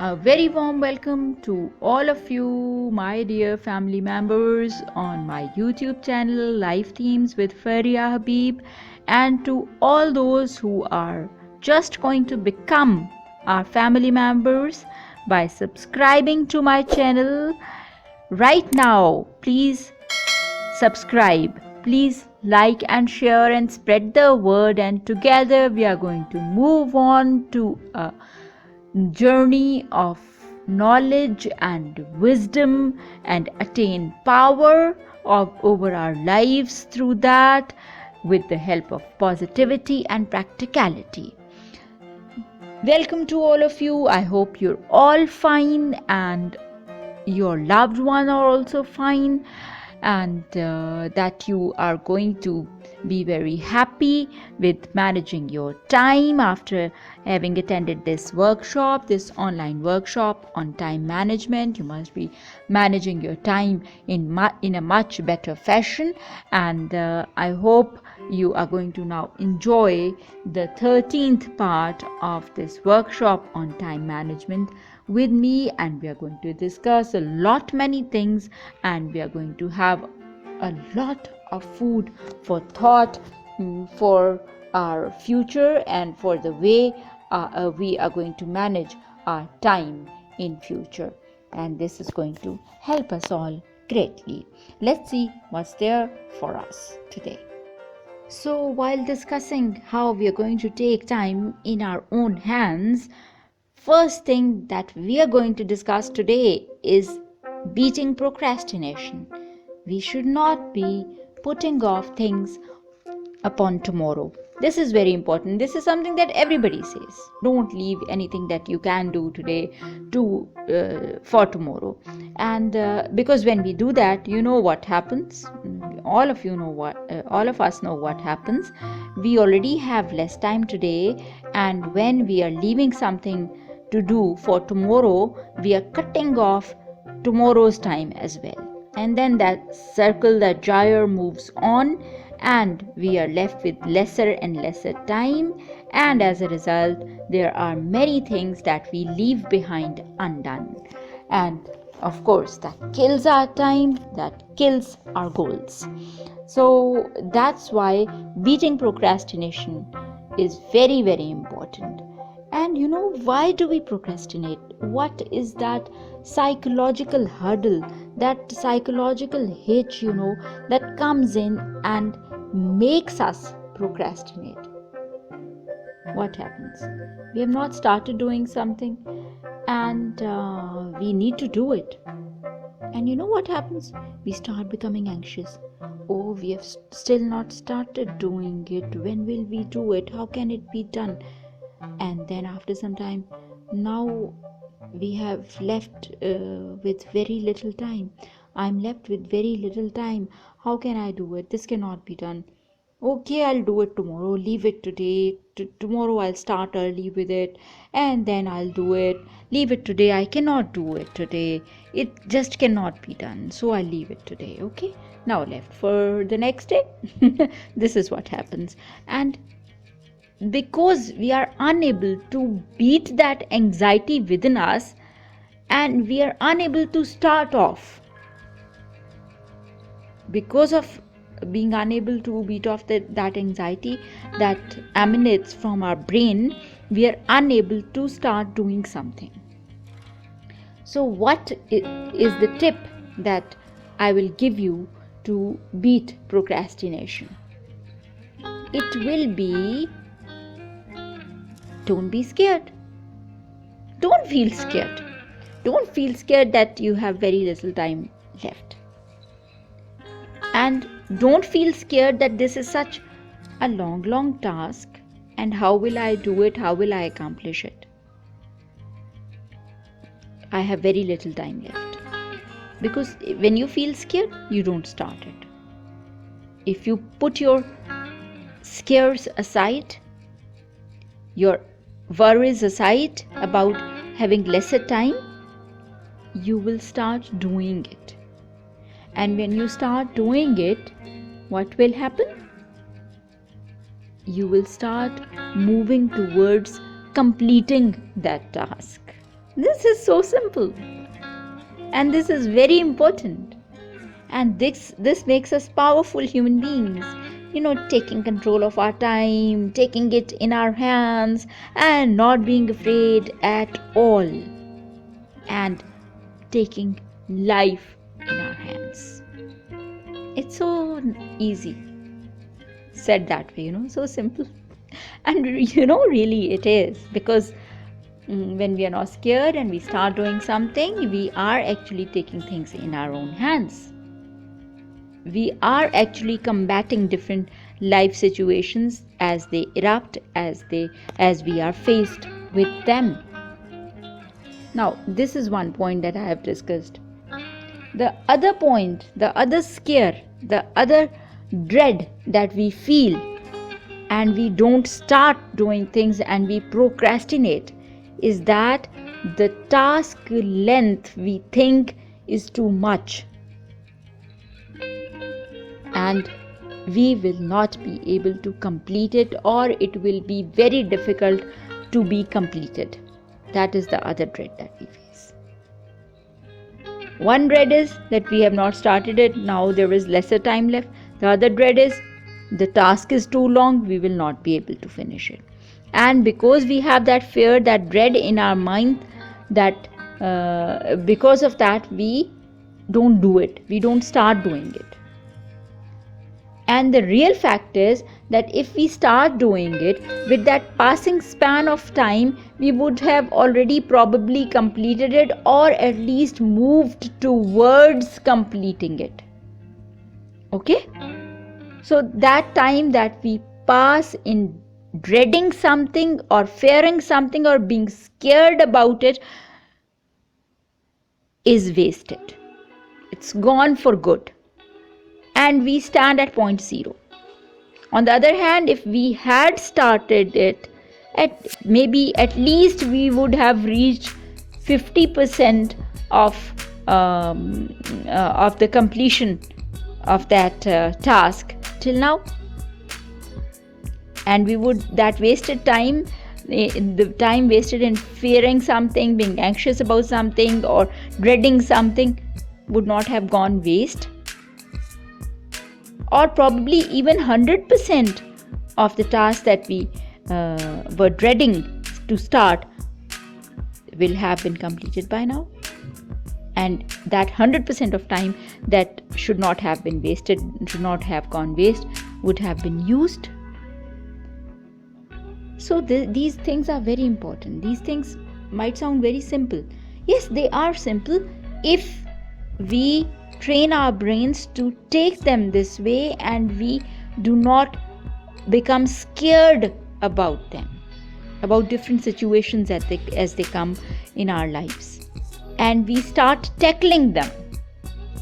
A very warm welcome to all of you, my dear family members, on my YouTube channel Life Themes with Faria Habib, and to all those who are just going to become our family members by subscribing to my channel right now. Please subscribe, please like and share and spread the word, and together we are going to move on to a journey of knowledge and wisdom and attain power over our lives through that, with the help of positivity and practicality. Welcome to all of you. I hope you're all fine and your loved one are also fine, and that you are going to be very happy with managing your time after having attended this workshop, this online workshop on time management. You must be managing your time in a much better fashion, and I hope you are going to now enjoy the 13th part of this workshop on time management with me, and we are going to discuss many things, and we are going to have a lot of food for thought for our future and for the way we are going to manage our time in future, and this is going to help us all greatly. Let's see what's there for us today. So while discussing how we are going to take time in our own hands, first thing that we are going to discuss today is beating procrastination. We should not be putting off things upon tomorrow. This is very important. This is something that everybody says. Don't leave anything that you can do today for tomorrow. And because when we do that, you know what happens. All of us know what happens. We already have less time today, and when we are leaving something to do for tomorrow, we are cutting off tomorrow's time as well. And then that circle, that gyre moves on, and we are left with lesser and lesser time, and as a result there are many things that we leave behind undone, and of course that kills our time, that kills our goals. So that's why beating procrastination is very, very important. And why do we procrastinate? What is that psychological hurdle, that psychological hitch, that comes in and makes us procrastinate? What happens? We have not started doing something, and we need to do it. And you know what happens? We start becoming anxious. Oh, we have still not started doing it. When will we do it? How can it be done? And then after some time, now we have left with very little time. I'm left with very little time. How can I do it? This cannot be done. Okay, I'll do it tomorrow. Leave it today. Tomorrow I'll start early with it, and then I'll do it. Leave it today. I cannot do it today. It just cannot be done. So I'll leave it today. Okay. Now left for the next day. This is what happens. And because we are unable to beat that anxiety within us, and we are unable to start off, because of being unable to beat off that anxiety that emanates from our brain, we are unable to start doing something. So what is the tip that I will give you to beat procrastination? It will be, don't be scared. Don't feel scared. Don't feel scared that you have very little time left. And don't feel scared that this is such a long task, and how will I do it? How will I accomplish it? I have very little time left. Because when you feel scared, you don't start it. If you put your scares aside, your worries aside about having lesser time, you will start doing it. And when you start doing it, what will happen? You will start moving towards completing that task. This is so simple, and this is very important. And this makes us powerful human beings. Taking control of our time, taking it in our hands, and not being afraid at all, and taking life in our hands. It's so easy said that way, so simple. And really it is, because when we are not scared and we start doing something, we are actually taking things in our own hands. We are actually combating different life situations as they erupt, as we are faced with them. Now, this is one point that I have discussed. The other point, the other scare, the other dread that we feel, and we don't start doing things and we procrastinate, is that the task length we think is too much, and we will not be able to complete it, or it will be very difficult to be completed. That is the other dread that we face. One dread is that we have not started it, now there is lesser time left. The other dread is the task is too long, we will not be able to finish it. And because we have that fear, that dread in our mind, that because of that we don't do it, we don't start doing it. And the real fact is that if we start doing it, with that passing span of time, we would have already probably completed it, or at least moved towards completing it. Okay? So that time that we pass in dreading something or fearing something or being scared about it is wasted. It's gone for good. And we stand at point zero. On the other hand, if we had started it, at least we would have reached 50% of the completion of that task till now. And we would, that wasted time, the time wasted in fearing something, being anxious about something, or dreading something, would not have gone waste. Or probably even 100% of the task that we were dreading to start will have been completed by now. And that 100% of time that should not have been wasted, should not have gone waste, would have been used. So these things are very important. These things might sound very simple. Yes, they are simple if we train our brains to take them this way, and we do not become scared about them, about different situations as they come in our lives, and we start tackling them,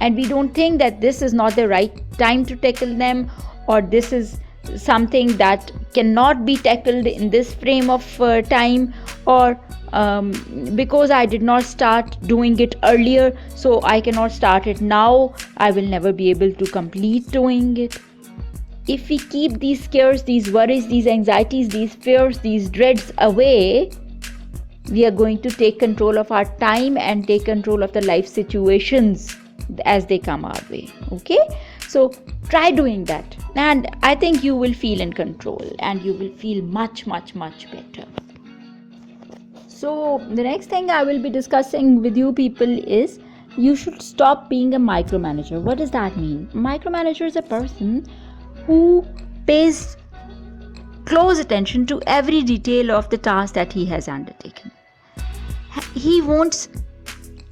and we don't think that this is not the right time to tackle them, or this is something that cannot be tackled in this frame of time, or because I did not start doing it earlier, so I cannot start it now, I will never be able to complete doing it. If we keep these scares, these worries, these anxieties, these fears, these dreads away, we are going to take control of our time and take control of the life situations as they come our way. Okay? So try doing that, and I think you will feel in control, and you will feel much, much, much better. So the next thing I will be discussing with you people is, you should stop being a micromanager. What does that mean? Micromanager is a person who pays close attention to every detail of the task that he has undertaken. He wants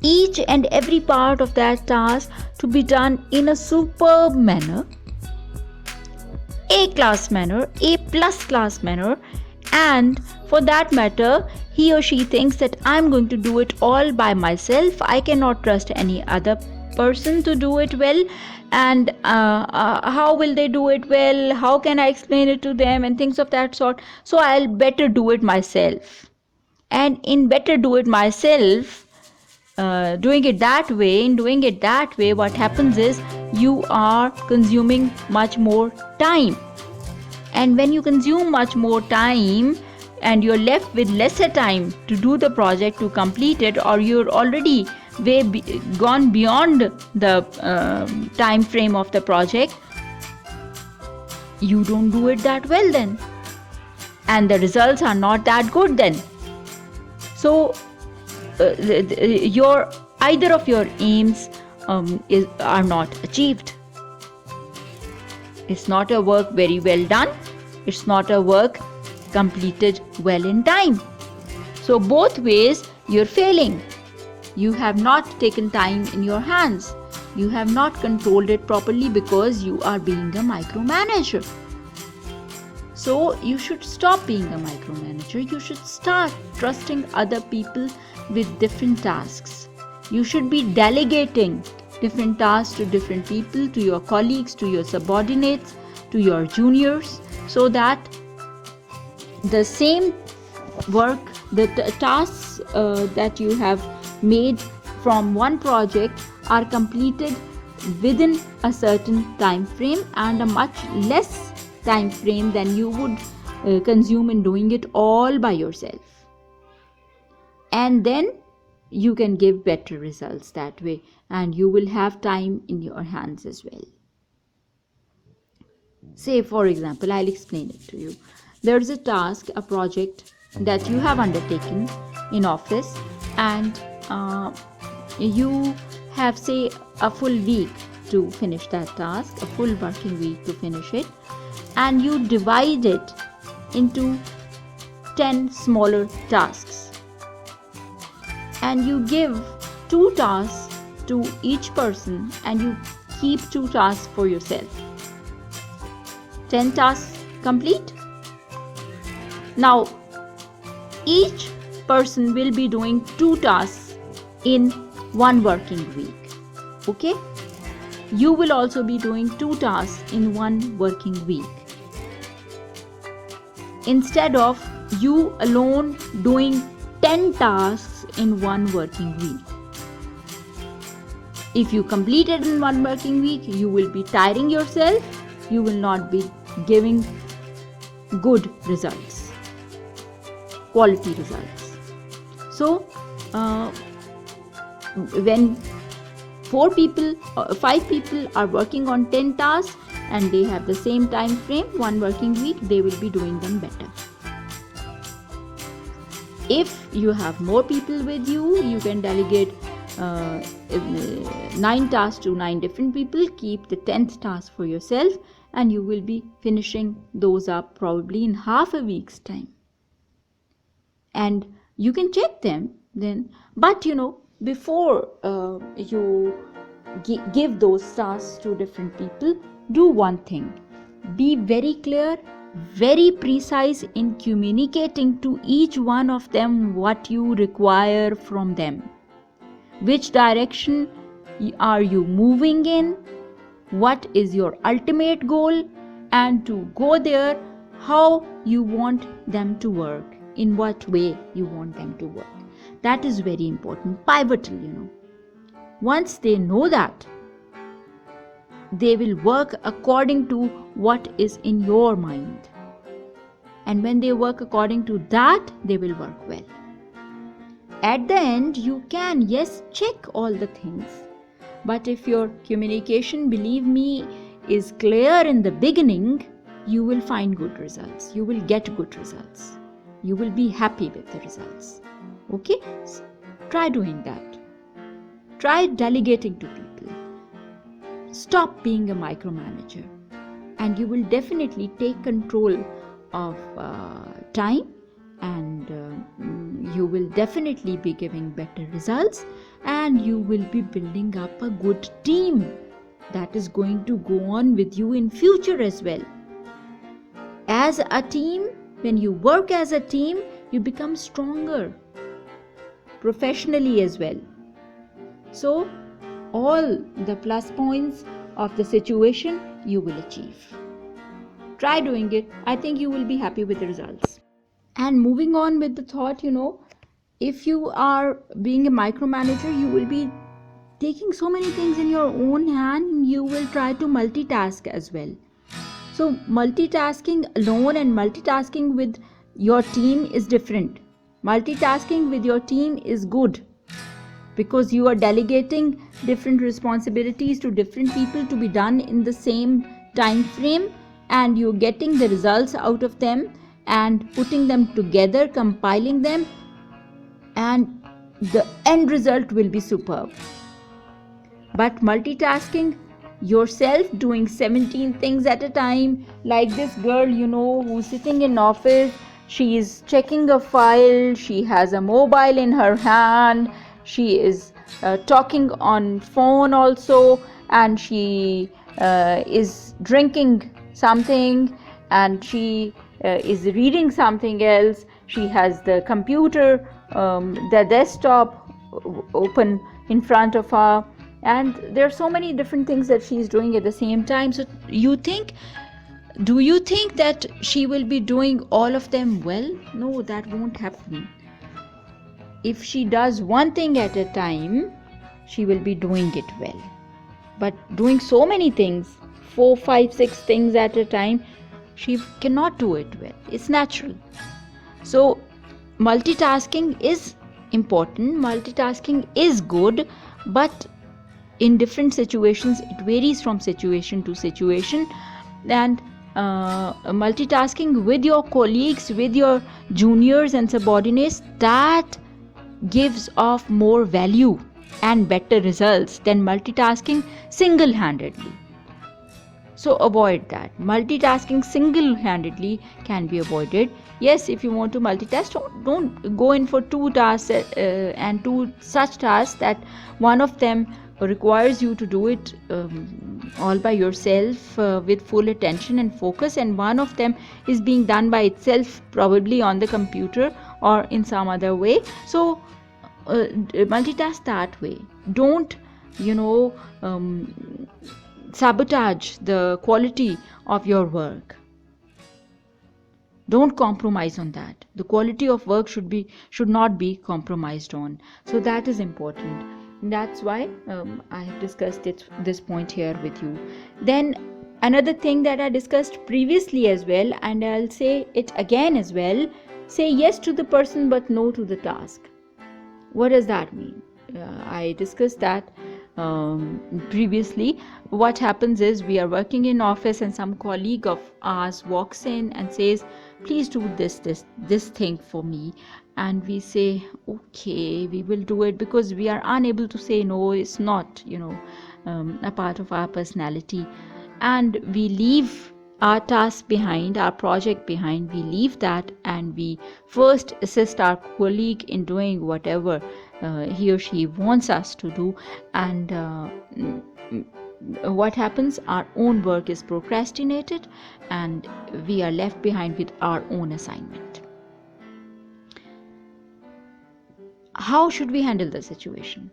each and every part of that task to be done in a superb manner, A-class manner, A-plus class manner, and for that matter, he or she thinks that I'm going to do it all by myself. I cannot trust any other person to do it well, and how will they do it well? How can I explain it to them, and things of that sort? So I'll better do it myself. And in better do it myself, doing it that way, what happens is you are consuming much more time. And when you consume much more time, and you're left with lesser time to do the project, to complete it, or you're already gone beyond the time frame of the project, you don't do it that well then, and the results are not that good then. So either of your aims are not achieved. It's not a work very well done. It's not a work completed well in time. So both ways you're failing. You have not taken time in your hands. You have not controlled it properly because you are being a micromanager. So you should stop being a micromanager. You should start trusting other people with different tasks. You should be delegating different tasks to different people, to your colleagues, to your subordinates, to your juniors, so that the same work, the tasks that you have made from one project are completed within a certain time frame and a much less time frame than you would consume in doing it all by yourself. And then you can give better results that way, and you will have time in your hands as well. Say, for example, I'll explain it to you. There's a task, a project that you have undertaken in office, and you have, say, a full week to finish that task, a full working week to finish it, and you divide it into 10 smaller tasks. And you give 2 tasks to each person, and you keep 2 tasks for yourself. 10 tasks complete. Now, each person will be doing 2 tasks in 1 working week. Okay? You will also be doing 2 tasks in 1 working week, instead of you alone doing 10 tasks in 1 working week. If you complete it in 1 working week, you will be tiring yourself. You will not be giving good results, quality results. So when 5 people are working on 10 tasks and they have the same time frame, 1 working week, they will be doing them better. If you have more people with you, you can delegate 9 tasks to 9 different people. Keep the 10th task for yourself, and you will be finishing those up probably in half a week's time. And you can check them then. But before you give those tasks to different people, do one thing. Be very clear, very precise in communicating to each one of them what you require from them. Which direction are you moving in? What is your ultimate goal? And to go there, how you want them to work, in what way you want them to work. That is very important, pivotal. Once they know that, they will work according to what is in your mind. And when they work according to that, they will work well. At the end, you can, yes, check all the things. But if your communication, believe me, is clear in the beginning, you will find good results. You will get good results. You will be happy with the results. Okay? So, try doing that. Try delegating to people. Stop being a micromanager. And you will definitely take control of time, and you will definitely be giving better results, and you will be building up a good team that is going to go on with you in future as well. As a team, when you work as a team, you become stronger professionally as well. So all the plus points of the situation you will achieve. Try doing it. I think you will be happy with the results. And moving on with the thought, if you are being a micromanager, you will be taking so many things in your own hand. You will try to multitask as well. So multitasking alone and multitasking with your team is different. Multitasking with your team is good because you are delegating different responsibilities to different people to be done in the same time frame, and you're getting the results out of them and putting them together, compiling them, and the end result will be superb. But multitasking yourself, doing 17 things at a time, like this girl, who's sitting in office, she is checking a file, she has a mobile in her hand, she is talking on phone also, and she is drinking something, and she is reading something else. She has the computer, the desktop open in front of her, and there are so many different things that she's doing at the same time. So do you think that she will be doing all of them well? No, that won't happen. If she does one thing at a time, she will be doing it well. But doing so many things, 4, 5, 6 things at a time, she cannot do it well. It's natural. So multitasking is important, multitasking is good, but in different situations, it varies from situation to situation. And multitasking with your colleagues, with your juniors and subordinates, that gives off more value and better results than multitasking single-handedly. So avoid that. Multitasking single-handedly can be avoided. Yes, if you want to multitask, don't go in for 2 tasks and 2 such tasks that one of them requires you to do it all by yourself with full attention and focus, and one of them is being done by itself, probably on the computer or in some other way. So multitask that way. Don't sabotage the quality of your work. Don't compromise on that. The quality of work should not be compromised on. So that is important. That's why I have discussed this point here with you. Then another thing that I discussed previously as well, and I'll say it again as well: say yes to the person but no to the task. What does that mean? I discussed that previously. What happens is, we are working in office and some colleague of ours walks in and says, please do this thing for me, and we say, okay, we will do it, because we are unable to say no. It's not a part of our personality, and we leave our task behind, our project behind. We leave that, and we first assist our colleague in doing whatever he or she wants us to do, and what happens? Our own work is procrastinated, and we are left behind with our own assignment. How should we handle the situation?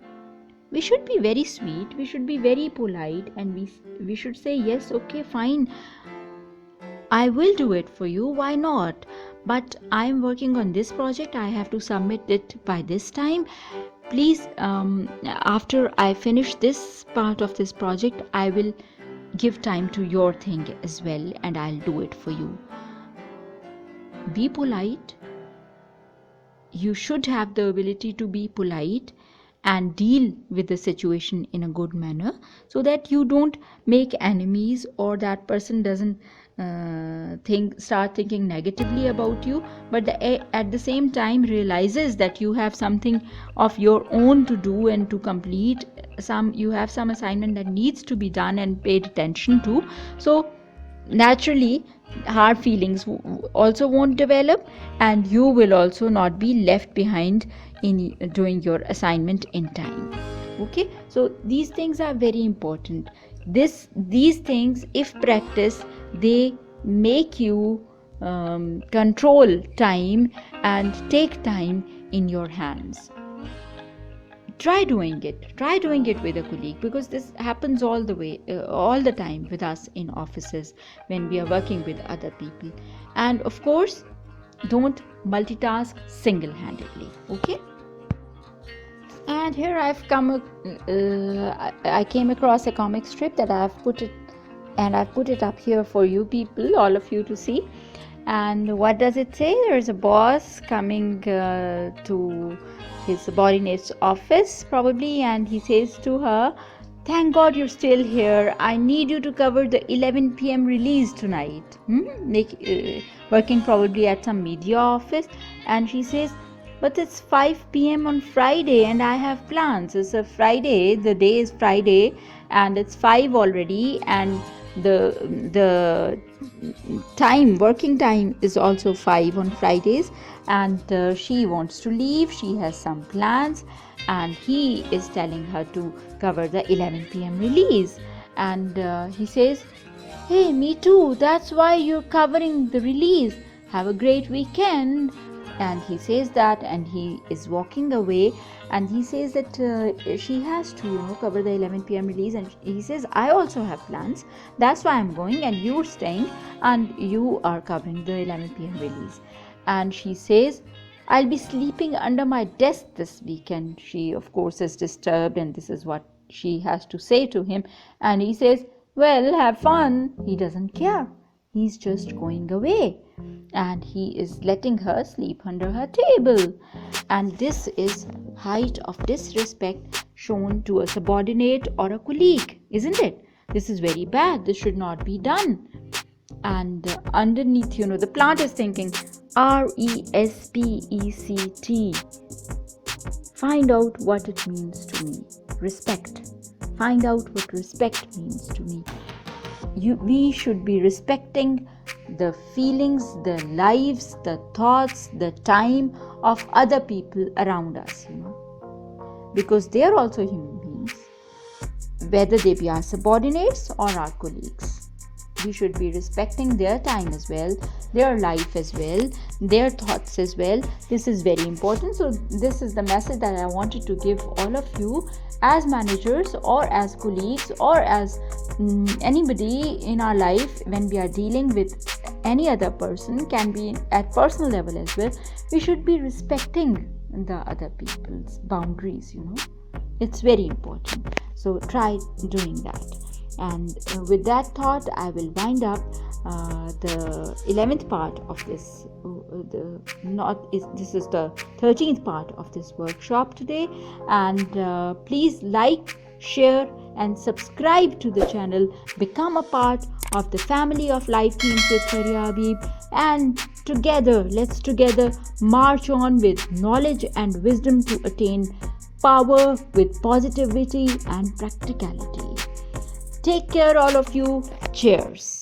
We should be very sweet, we should be very polite, and we should say, yes, okay, fine, I will do it for you, why not? But I am working on this project, I have to submit it by this time. Please, after I finish this part of this project, I will give time to your thing as well, and I'll do it for you. Be polite. You should have the ability to be polite and deal with the situation in a good manner, so that you don't make enemies, or that person doesn't start thinking negatively about you, but at the same time realizes that you have something of your own to do and to complete. You have some assignment that needs to be done and paid attention to. So naturally, hard feelings also won't develop, and you will also not be left behind in doing your assignment in time. Okay, so these things are very important. These things, if practiced, they make you control time and take time in your hands. Try doing it with a colleague, because this happens all the time with us in offices when we are working with other people. And of course, don't multitask single-handedly. Okay. And here I came across a comic strip that I've put it up here for you people, all of you, to see. And what does it say? There's a boss coming to his subordinate's office probably, and he says to her, "Thank God you're still here. I need you to cover the 11 p.m. release tonight." Working probably at some media office. And she says, "But it's 5 p.m. on Friday and I have plans. It's a Friday, the day is Friday, and it's 5 already, and the working time is also 5 on Fridays, and she wants to leave. She has some plans, and he is telling her to cover the 11 p.m. release." And he says, "Hey, me too. That's why you're covering the release. Have a great weekend." And he says that, and he is walking away, and he says that she has to cover the 11 p.m. release, and he says, "I also have plans. That's why I'm going, and you're staying, and you are covering the 11 p.m. release." And she says, "I'll be sleeping under my desk this weekend." She, of course, is disturbed, and this is what she has to say to him. And he says, "Well, have fun." He doesn't care. He's just going away, and he is letting her sleep under her table. And this is height of disrespect shown to a subordinate or a colleague, isn't it? This is very bad. This should not be done. And underneath, the plant is thinking, RESPECT. Find out what it means to me. Respect. Find out what respect means to me. We should be respecting the feelings, the lives, the thoughts, the time of other people around us, because they are also human beings, whether they be our subordinates or our colleagues. We should be respecting their time as well, their life as well, their thoughts as well. This is very important. So this is the message that I wanted to give all of you as managers or as colleagues or as anybody in our life. When we are dealing with any other person, can be at personal level as well, we should be respecting the other people's boundaries. It's very important. So try doing that. And with that thought, I will wind up the 11th part of this. This is the 13th part of this workshop today. And please like, share, and subscribe to the channel. Become a part of the family of Life Themes with Faria Habib. And let's together march on with knowledge and wisdom to attain power with positivity and practicality. Take care, all of you. Cheers.